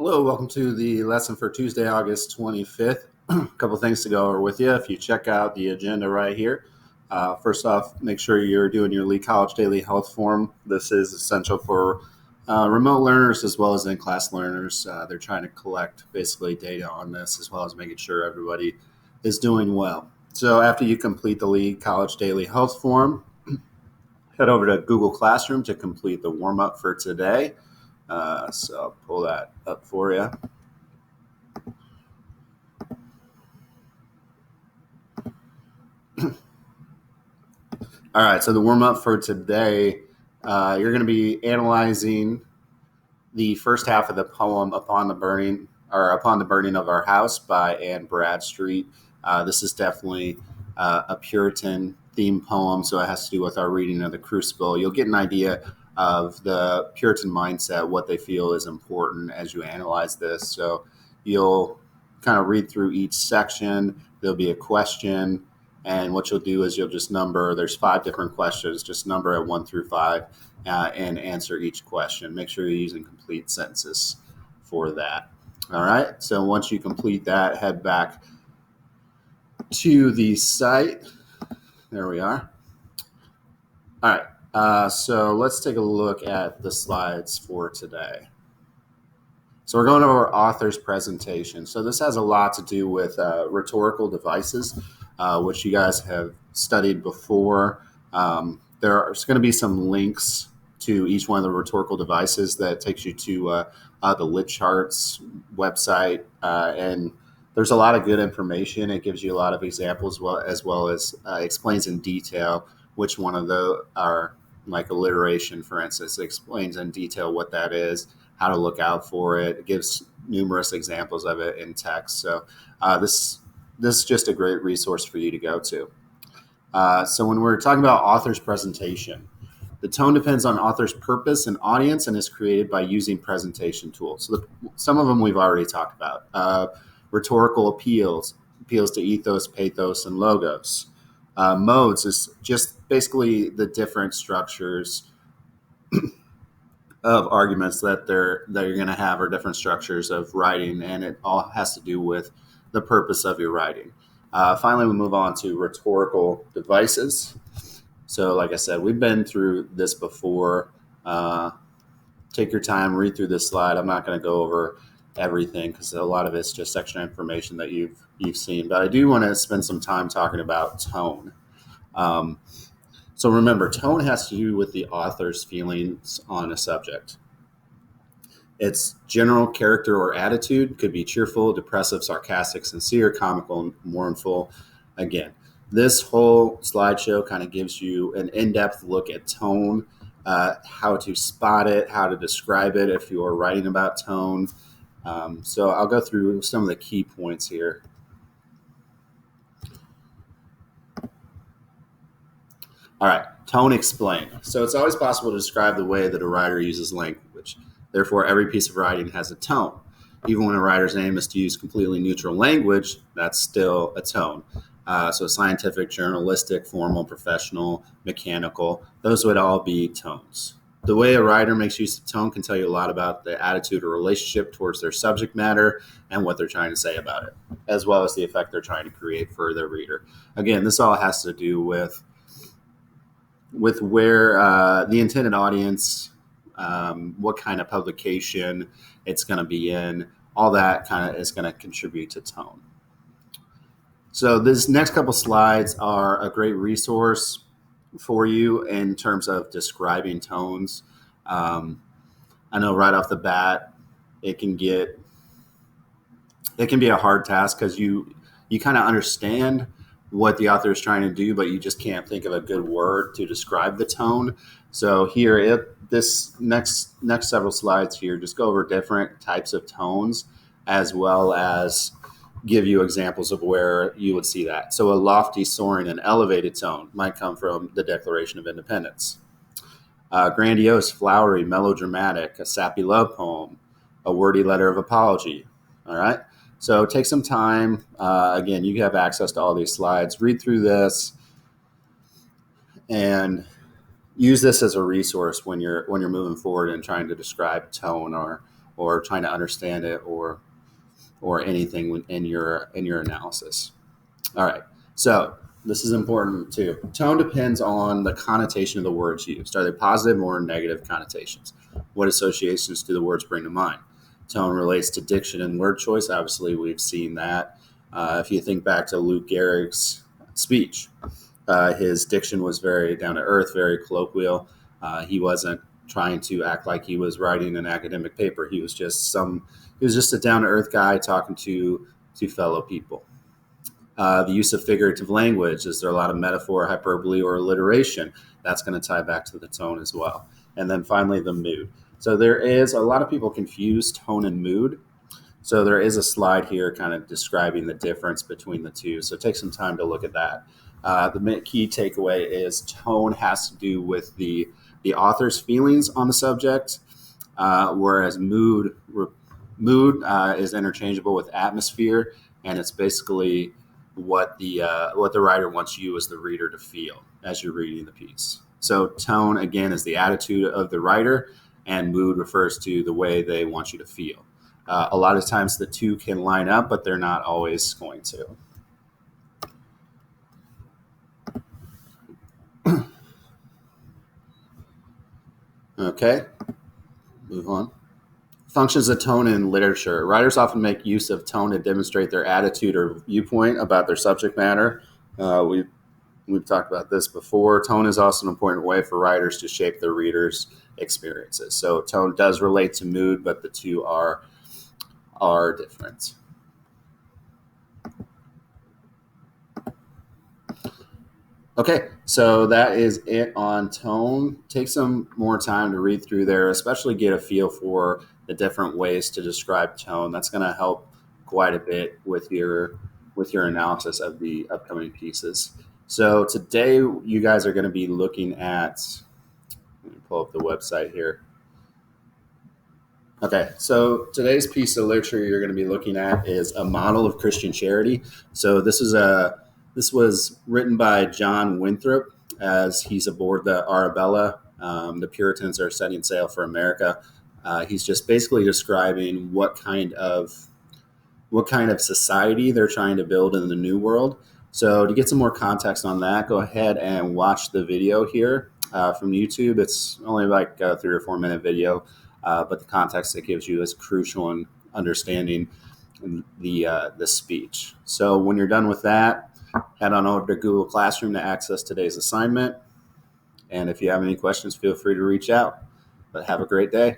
Hello, welcome to the lesson for Tuesday, August 25th. A couple things to go over with you. If you check out the agenda right here, first off, make sure you're doing your Lee College Daily Health Form. This is essential for remote learners as well as in-class learners. They're trying to collect basically data on this as well as making sure everybody is doing well. So after you complete the Lee College Daily Health Form, head over to Google Classroom to complete the warm-up for today. So I'll pull that up for you. All right, so the warm-up for today, you're going to be analyzing the first half of the poem Upon the Burning of Our House by Anne Bradstreet. This is definitely a Puritan themed poem, so it has to do with our reading of the Crucible. You'll get an idea of the Puritan mindset, what they feel is important as you analyze this. So you'll kind of read through each section. There'll be a question, and what you'll do is you'll just number, there's 5 different questions, just number it 1 through 5 and answer each question. Make sure you're using complete sentences for that. All right, so once you complete that, head back to the site. There we are. All right, so let's take a look at the slides for today. So we're going over author's presentation. So this has a lot to do with rhetorical devices, which you guys have studied before. There's going to be some links to each one of the rhetorical devices that takes you to the Lit Charts website, and there's a lot of good information. It gives you a lot of examples, as well as explains in detail which one of the are, like alliteration, for instance, explains in detail what that is, how to look out for it. It gives numerous examples of it in text. So this is just a great resource for you to go to. So when we're talking about author's presentation, the tone depends on author's purpose and audience and is created by using presentation tools. So some of them we've already talked about. Rhetorical appeals to ethos, pathos, and logos. Modes is just basically the different structures of arguments that you're going to have, or different structures of writing, and it all has to do with the purpose of your writing. Finally, we move on to rhetorical devices. So like I said, we've been through this before. Take your time, read through this slide. I'm not going to go over everything because a lot of it's just extra information that you've seen. But I do want to spend some time talking about tone. So remember, tone has to do with the author's feelings on a subject. Its general character or attitude could be cheerful, depressive, sarcastic, sincere, comical, mournful. Again, this whole slideshow kind of gives you an in-depth look at tone, how to spot it, how to describe it if you're writing about tone. So I'll go through some of the key points here. All right, tone explained. So it's always possible to describe the way that a writer uses language. Therefore, every piece of writing has a tone. Even when a writer's aim is to use completely neutral language, that's still a tone. So scientific, journalistic, formal, professional, mechanical, those would all be tones. The way a writer makes use of tone can tell you a lot about the attitude or relationship towards their subject matter and what they're trying to say about it, as well as the effect they're trying to create for their reader. Again, this all has to do with where the intended audience, what kind of publication it's going to be in, all that kind of is going to contribute to tone. So this next couple slides are a great resource for you in terms of describing tones. I know right off the bat, it can be a hard task because you kind of understand what the author is trying to do, but you just can't think of a good word to describe the tone. So here, this next several slides here just go over different types of tones, as well as give you examples of where you would see that. So a lofty, soaring, and elevated tone might come from the Declaration of Independence. Grandiose, flowery, melodramatic, a sappy love poem, a wordy letter of apology. All right. So take some time. Again, you have access to all these slides. Read through this and use this as a resource when you're moving forward and trying to describe tone or or trying to understand it or anything in your analysis. All right. So this is important too. Tone depends on the connotation of the words used. Are they positive or negative connotations? What associations do the words bring to mind? Tone relates to diction and word choice. Obviously, we've seen that. If you think back to Lou Gehrig's speech, his diction was very down to earth, very colloquial. He wasn't trying to act like he was writing an academic paper. He was just a down to earth guy talking to fellow people. The use of figurative language. Is there a lot of metaphor, hyperbole, or alliteration? That's going to tie back to the tone as well. And then finally, the mood. So there is a lot of people confuse tone and mood. So there is a slide here kind of describing the difference between the two. So take some time to look at that. The key takeaway is tone has to do with the author's feelings on the subject, whereas mood is interchangeable with atmosphere, and it's basically what the writer wants you as the reader to feel as you're reading the piece. So tone, again, is the attitude of the writer, and mood refers to the way they want you to feel. A lot of times the two can line up, but they're not always going to. Okay, move on. Functions of tone in literature. Writers often make use of tone to demonstrate their attitude or viewpoint about their subject matter. We've talked about this before. Tone is also an important way for writers to shape their readers' experiences. So tone does relate to mood, but the two are different. Okay, so that is it on tone. Take some more time to read through there, especially get a feel for the different ways to describe tone. That's going to help quite a bit with your analysis of the upcoming pieces. So today you guys are going to be looking at, let me pull up the website here. Okay, so today's piece of literature you're going to be looking at is A Model of Christian Charity. So this was written by John Winthrop as he's aboard the Arabella. The Puritans are setting sail for America. He's just basically describing what kind of society they're trying to build in the New World. So to get some more context on that, go ahead and watch the video here from YouTube. It's only like a 3 or 4 minute video, but the context it gives you is crucial in understanding the speech. So when you're done with that, head on over to Google Classroom to access today's assignment. And if you have any questions, feel free to reach out. But have a great day.